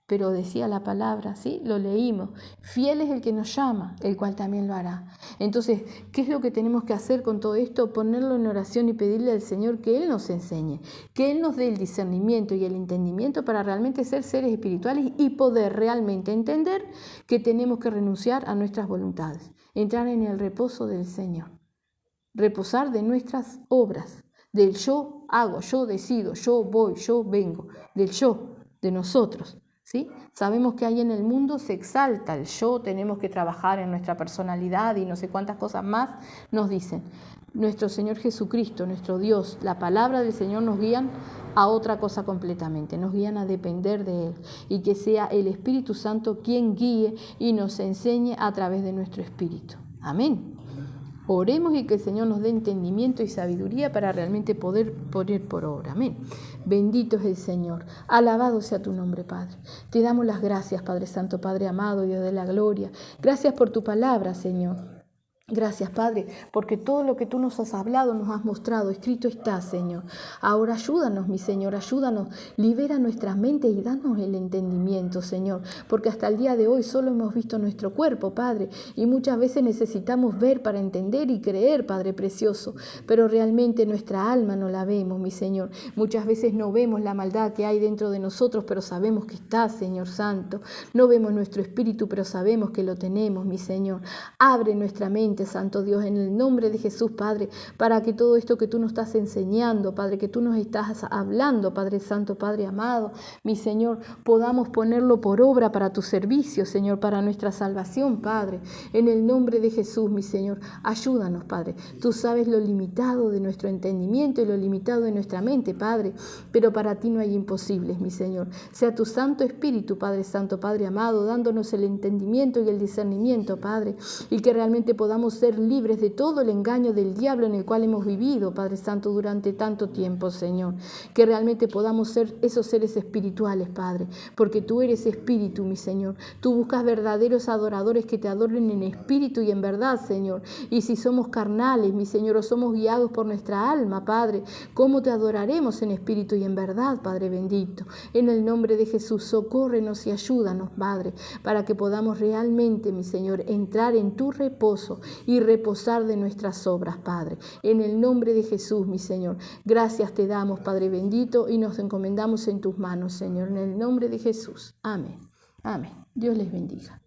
Speaker 1: pero decía la palabra, ¿sí? Lo leímos. Fiel es el que nos llama, el cual también lo hará. Entonces, ¿qué es lo que tenemos que hacer con todo esto? Ponerlo en oración y pedirle al Señor que Él nos enseñe, que Él nos dé el discernimiento y el entendimiento para realmente ser seres espirituales y poder realmente entender que tenemos que renunciar a nuestras voluntades, entrar en el reposo del Señor, reposar de nuestras obras, del yo hago, yo decido, yo voy, yo vengo, del yo, de nosotros. ¿Sí? Sabemos que ahí en el mundo se exalta el yo, tenemos que trabajar en nuestra personalidad y no sé cuántas cosas más nos dicen. Nuestro Señor Jesucristo, nuestro Dios, la palabra del Señor nos guían a otra cosa completamente, nos guían a depender de Él y que sea el Espíritu Santo quien guíe y nos enseñe a través de nuestro espíritu. Amén. Oremos y que el Señor nos dé entendimiento y sabiduría para realmente poder poner por obra. Amén. Bendito es el Señor. Alabado sea tu nombre, Padre. Te damos las gracias, Padre Santo, Padre amado, Dios de la gloria. Gracias por tu palabra, Señor. Gracias, Padre, porque todo lo que tú nos has hablado, nos has mostrado, escrito está, Señor. Ahora ayúdanos, mi Señor, ayúdanos, libera nuestras mentes y danos el entendimiento, Señor, porque hasta el día de hoy solo hemos visto nuestro cuerpo, Padre, y muchas veces necesitamos ver para entender y creer, Padre precioso, pero realmente nuestra alma no la vemos, mi Señor. Muchas veces no vemos la maldad que hay dentro de nosotros, pero sabemos que está, Señor Santo. No vemos nuestro espíritu, pero sabemos que lo tenemos, mi Señor. Abre nuestra mente, Santo Dios, en el nombre de Jesús, Padre, para que todo esto que tú nos estás enseñando, Padre, que tú nos estás hablando, Padre Santo, Padre amado, mi Señor, podamos ponerlo por obra para tu servicio, Señor, para nuestra salvación, Padre, en el nombre de Jesús, mi Señor. Ayúdanos, Padre. Tú sabes lo limitado de nuestro entendimiento y lo limitado de nuestra mente, Padre, pero para ti no hay imposibles, mi Señor. Sea tu Santo Espíritu, Padre Santo, Padre amado, dándonos el entendimiento y el discernimiento, Padre, y que realmente podamos ser libres de todo el engaño del diablo en el cual hemos vivido, Padre Santo, durante tanto tiempo, Señor. Que realmente podamos ser esos seres espirituales, Padre, porque tú eres espíritu, mi Señor. Tú buscas verdaderos adoradores que te adoren en espíritu y en verdad, Señor. Y si somos carnales, mi Señor, o somos guiados por nuestra alma, Padre, ¿cómo te adoraremos en espíritu y en verdad, Padre bendito? En el nombre de Jesús, socórrenos y ayúdanos, Padre, para que podamos realmente, mi Señor, entrar en tu reposo y reposar de nuestras obras, Padre. En el nombre de Jesús, mi Señor. Gracias te damos, Padre bendito, y nos encomendamos en tus manos, Señor. En el nombre de Jesús. Amén. Amén. Dios les bendiga.